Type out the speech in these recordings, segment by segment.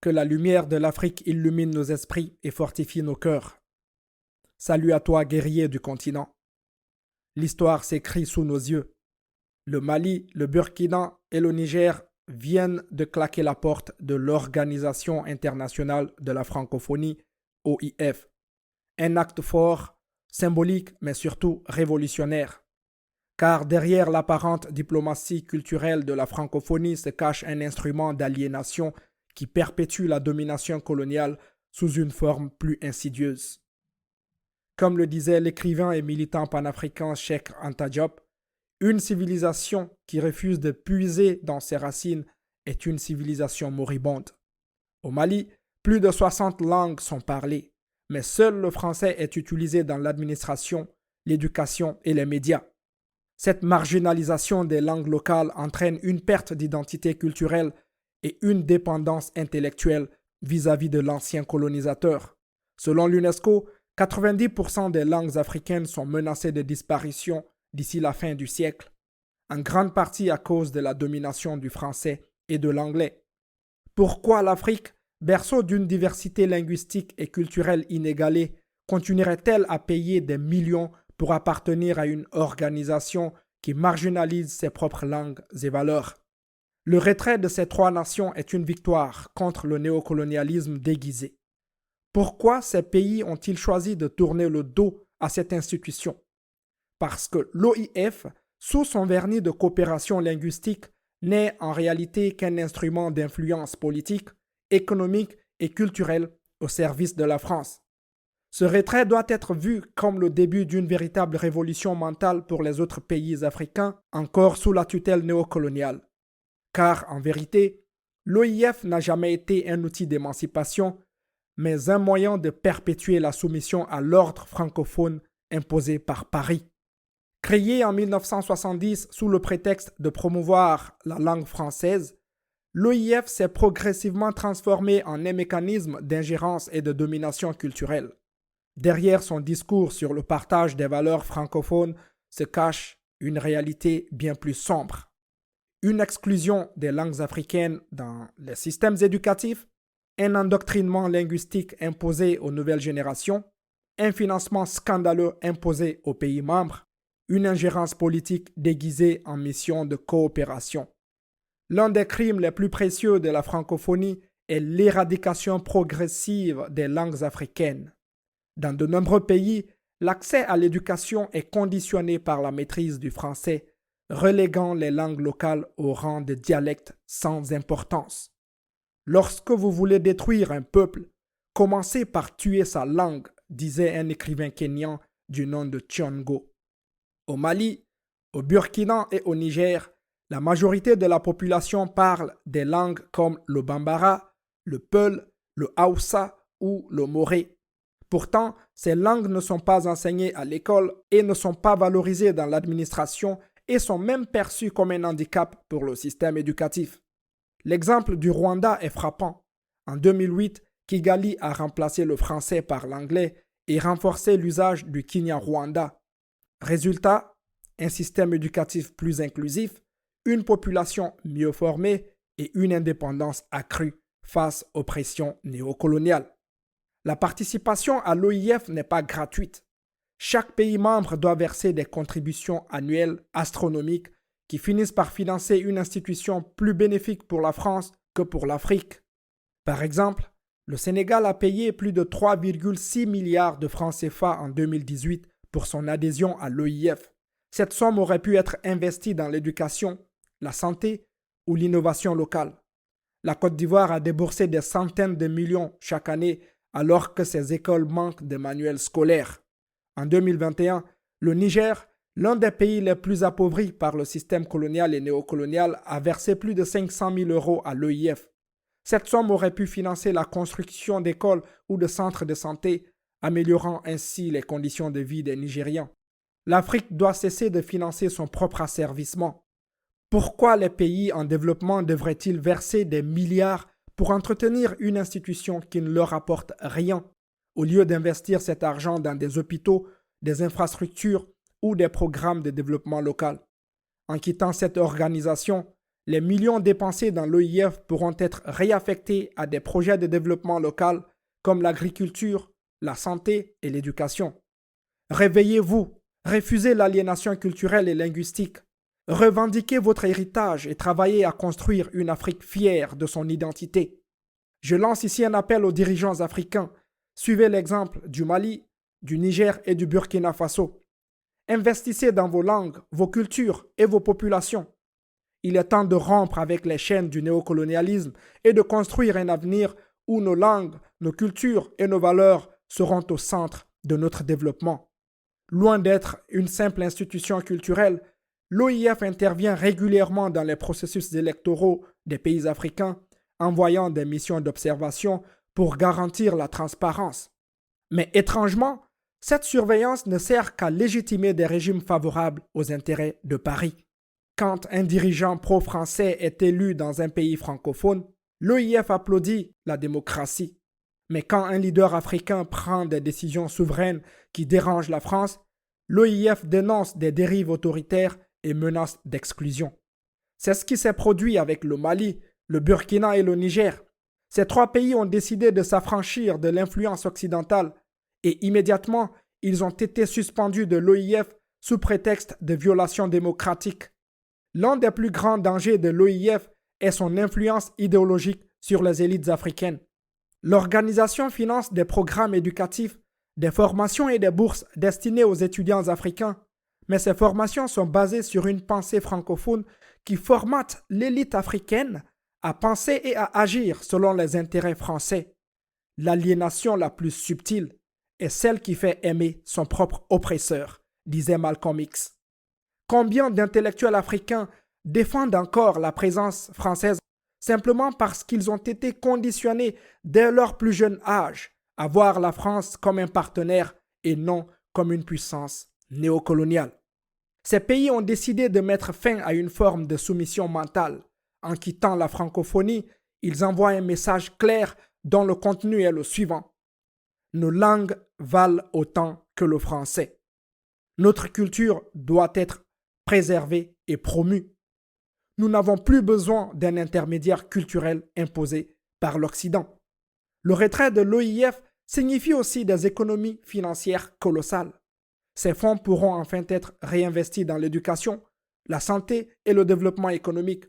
Que la lumière de l'Afrique illumine nos esprits et fortifie nos cœurs. Salut à toi, guerrier du continent. L'histoire s'écrit sous nos yeux. Le Mali, le Burkina et le Niger viennent de claquer la porte de l'Organisation internationale de la francophonie, OIF. Un acte fort, symbolique, mais surtout révolutionnaire. Car derrière l'apparente diplomatie culturelle de la francophonie se cache un instrument d'aliénation qui perpétue la domination coloniale sous une forme plus insidieuse. Comme le disait l'écrivain et militant panafricain Cheikh Anta Diop, une civilisation qui refuse de puiser dans ses racines est une civilisation moribonde. Au Mali, plus de 60 langues sont parlées, mais seul le français est utilisé dans l'administration, l'éducation et les médias. Cette marginalisation des langues locales entraîne une perte d'identité culturelle et une dépendance intellectuelle vis-à-vis de l'ancien colonisateur. Selon l'UNESCO, 90% des langues africaines sont menacées de disparition d'ici la fin du siècle, en grande partie à cause de la domination du français et de l'anglais. Pourquoi l'Afrique, berceau d'une diversité linguistique et culturelle inégalée, continuerait-elle à payer des millions pour appartenir à une organisation qui marginalise ses propres langues et valeurs? Le retrait de ces trois nations est une victoire contre le néocolonialisme déguisé. Pourquoi ces pays ont-ils choisi de tourner le dos à cette institution? Parce que l'OIF, sous son vernis de coopération linguistique, n'est en réalité qu'un instrument d'influence politique, économique et culturelle au service de la France. Ce retrait doit être vu comme le début d'une véritable révolution mentale pour les autres pays africains encore sous la tutelle néocoloniale. Car, en vérité, l'OIF n'a jamais été un outil d'émancipation, mais un moyen de perpétuer la soumission à l'ordre francophone imposé par Paris. Créé en 1970 sous le prétexte de promouvoir la langue française, l'OIF s'est progressivement transformé en un mécanisme d'ingérence et de domination culturelle. Derrière son discours sur le partage des valeurs francophones se cache une réalité bien plus sombre. Une exclusion des langues africaines dans les systèmes éducatifs, un endoctrinement linguistique imposé aux nouvelles générations, un financement scandaleux imposé aux pays membres, une ingérence politique déguisée en mission de coopération. L'un des crimes les plus précieux de la francophonie est l'éradication progressive des langues africaines. Dans de nombreux pays, l'accès à l'éducation est conditionné par la maîtrise du français, reléguant les langues locales au rang de dialectes sans importance. Lorsque vous voulez détruire un peuple, commencez par tuer sa langue, disait un écrivain kényan du nom de Thiongo. Au Mali, au Burkina et au Niger, la majorité de la population parle des langues comme le Bambara, le Peul, le Hausa ou le Moré. Pourtant, ces langues ne sont pas enseignées à l'école et ne sont pas valorisées dans l'administration et sont même perçues comme un handicap pour le système éducatif. L'exemple du Rwanda est frappant. En 2008, Kigali a remplacé le français par l'anglais et renforcé l'usage du Kinyarwanda. Résultat, un système éducatif plus inclusif, une population mieux formée et une indépendance accrue face aux pressions néocoloniales. La participation à l'OIF n'est pas gratuite. Chaque pays membre doit verser des contributions annuelles astronomiques qui finissent par financer une institution plus bénéfique pour la France que pour l'Afrique. Par exemple, le Sénégal a payé plus de 3,6 milliards de francs CFA en 2018 pour son adhésion à l'OIF. Cette somme aurait pu être investie dans l'éducation, la santé ou l'innovation locale. La Côte d'Ivoire a déboursé des centaines de millions chaque année alors que ses écoles manquent de manuels scolaires. En 2021, le Niger, l'un des pays les plus appauvris par le système colonial et néocolonial, a versé plus de 500 000 € à l'OIF. Cette somme aurait pu financer la construction d'écoles ou de centres de santé, améliorant ainsi les conditions de vie des Nigérians. L'Afrique doit cesser de financer son propre asservissement. Pourquoi les pays en développement devraient-ils verser des milliards pour entretenir une institution qui ne leur apporte rien, au lieu d'investir cet argent dans des hôpitaux, des infrastructures ou des programmes de développement local? En quittant cette organisation, les millions dépensés dans l'OIF pourront être réaffectés à des projets de développement local comme l'agriculture, la santé et l'éducation. Réveillez-vous, refusez l'aliénation culturelle et linguistique, revendiquez votre héritage et travaillez à construire une Afrique fière de son identité. Je lance ici un appel aux dirigeants africains. Suivez l'exemple du Mali, du Niger et du Burkina Faso. Investissez dans vos langues, vos cultures et vos populations. Il est temps de rompre avec les chaînes du néocolonialisme et de construire un avenir où nos langues, nos cultures et nos valeurs seront au centre de notre développement. Loin d'être une simple institution culturelle, l'OIF intervient régulièrement dans les processus électoraux des pays africains, envoyant des missions d'observation pour garantir la transparence. Mais étrangement, cette surveillance ne sert qu'à légitimer des régimes favorables aux intérêts de Paris. Quand un dirigeant pro-français est élu dans un pays francophone, l'OIF applaudit la démocratie. Mais quand un leader africain prend des décisions souveraines qui dérangent la France, l'OIF dénonce des dérives autoritaires et menace d'exclusion. C'est ce qui s'est produit avec le Mali, le Burkina et le Niger. Ces trois pays ont décidé de s'affranchir de l'influence occidentale et immédiatement, ils ont été suspendus de l'OIF sous prétexte de violations démocratiques. L'un des plus grands dangers de l'OIF est son influence idéologique sur les élites africaines. L'organisation finance des programmes éducatifs, des formations et des bourses destinées aux étudiants africains, mais ces formations sont basées sur une pensée francophone qui formate l'élite africaine à penser et à agir selon les intérêts français. L'aliénation la plus subtile est celle qui fait aimer son propre oppresseur, disait Malcolm X. Combien d'intellectuels africains défendent encore la présence française simplement parce qu'ils ont été conditionnés dès leur plus jeune âge à voir la France comme un partenaire et non comme une puissance néocoloniale. Ces pays ont décidé de mettre fin à une forme de soumission mentale. En quittant la francophonie, ils envoient un message clair dont le contenu est le suivant. Nos langues valent autant que le français. Notre culture doit être préservée et promue. Nous n'avons plus besoin d'un intermédiaire culturel imposé par l'Occident. Le retrait de l'OIF signifie aussi des économies financières colossales. Ces fonds pourront enfin être réinvestis dans l'éducation, la santé et le développement économique.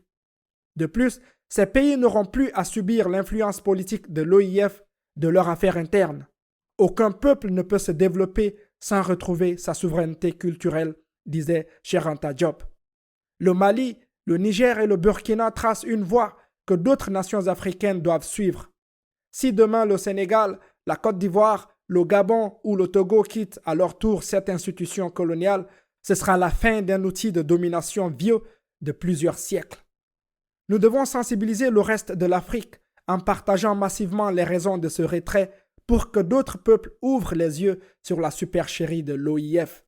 De plus, ces pays n'auront plus à subir l'influence politique de l'OIF de leurs affaires internes. Aucun peuple ne peut se développer sans retrouver sa souveraineté culturelle, disait Cheikh Anta Diop. Le Mali, le Niger et le Burkina tracent une voie que d'autres nations africaines doivent suivre. Si demain le Sénégal, la Côte d'Ivoire, le Gabon ou le Togo quittent à leur tour cette institution coloniale, ce sera la fin d'un outil de domination vieux de plusieurs siècles. Nous devons sensibiliser le reste de l'Afrique en partageant massivement les raisons de ce retrait pour que d'autres peuples ouvrent les yeux sur la supercherie de l'OIF.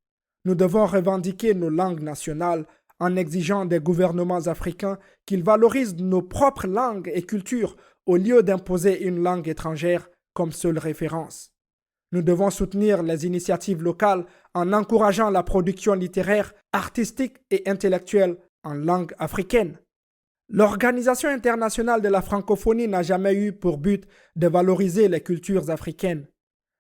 Nous devons revendiquer nos langues nationales en exigeant des gouvernements africains qu'ils valorisent nos propres langues et cultures au lieu d'imposer une langue étrangère comme seule référence. Nous devons soutenir les initiatives locales en encourageant la production littéraire, artistique et intellectuelle en langue africaine. L'Organisation internationale de la francophonie n'a jamais eu pour but de valoriser les cultures africaines.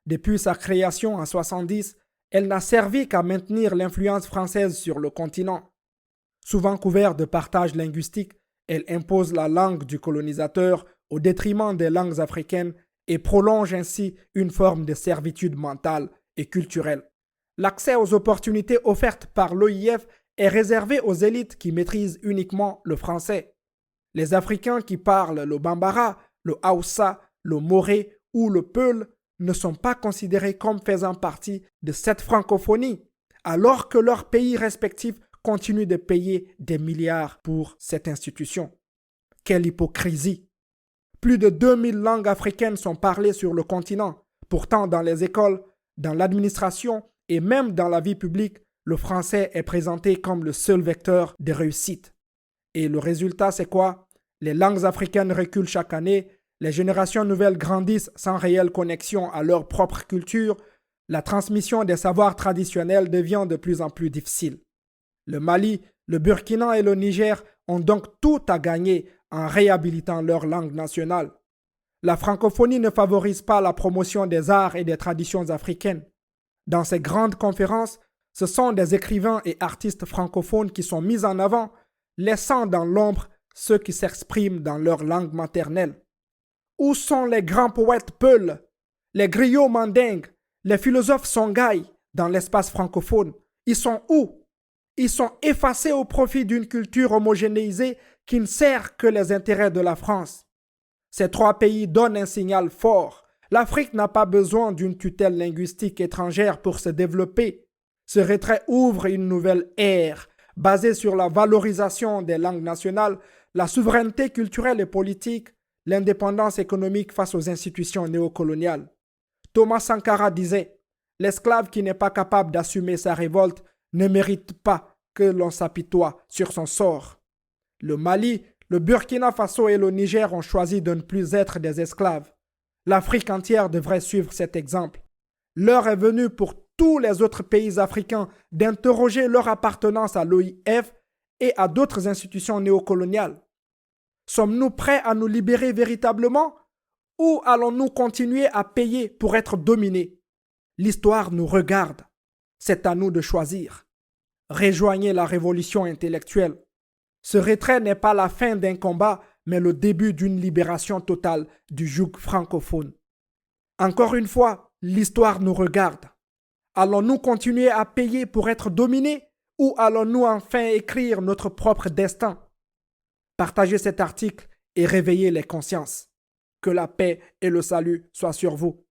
Depuis sa création en 1970, elle n'a servi qu'à maintenir l'influence française sur le continent. Souvent couverte de partage linguistique, elle impose la langue du colonisateur au détriment des langues africaines et prolonge ainsi une forme de servitude mentale et culturelle. L'accès aux opportunités offertes par l'OIF est réservé aux élites qui maîtrisent uniquement le français. Les Africains qui parlent le Bambara, le Hausa, le Moré ou le Peul ne sont pas considérés comme faisant partie de cette francophonie, alors que leurs pays respectifs continuent de payer des milliards pour cette institution. Quelle hypocrisie! Plus de 2000 langues africaines sont parlées sur le continent. Pourtant, dans les écoles, dans l'administration et même dans la vie publique, le français est présenté comme le seul vecteur de réussite. Et le résultat, c'est quoi? Les langues africaines reculent chaque année, les générations nouvelles grandissent sans réelle connexion à leur propre culture, la transmission des savoirs traditionnels devient de plus en plus difficile. Le Mali, le Burkina et le Niger ont donc tout à gagner en réhabilitant leur langue nationale. La francophonie ne favorise pas la promotion des arts et des traditions africaines. Dans ces grandes conférences, ce sont des écrivains et artistes francophones qui sont mis en avant, laissant dans l'ombre ceux qui s'expriment dans leur langue maternelle. Où sont les grands poètes peuls, les griots mandingues, les philosophes songhai dans l'espace francophone? Ils sont où? Ils sont effacés au profit d'une culture homogénéisée qui ne sert que les intérêts de la France. Ces trois pays donnent un signal fort. L'Afrique n'a pas besoin d'une tutelle linguistique étrangère pour se développer. Ce retrait ouvre une nouvelle ère basée sur la valorisation des langues nationales, la souveraineté culturelle et politique, l'indépendance économique face aux institutions néocoloniales. Thomas Sankara disait « L'esclave qui n'est pas capable d'assumer sa révolte ne mérite pas que l'on s'apitoie sur son sort. » Le Mali, le Burkina Faso et le Niger ont choisi de ne plus être des esclaves. L'Afrique entière devrait suivre cet exemple. L'heure est venue pour tous les autres pays africains d'interroger leur appartenance à l'OIF et à d'autres institutions néocoloniales. Sommes-nous prêts à nous libérer véritablement ou allons-nous continuer à payer pour être dominés? L'histoire nous regarde. C'est à nous de choisir. Rejoignez la révolution intellectuelle. Ce retrait n'est pas la fin d'un combat, mais le début d'une libération totale du joug francophone. Encore une fois, l'histoire nous regarde. Allons-nous continuer à payer pour être dominés ou allons-nous enfin écrire notre propre destin? Partagez cet article et réveillez les consciences. Que la paix et le salut soient sur vous.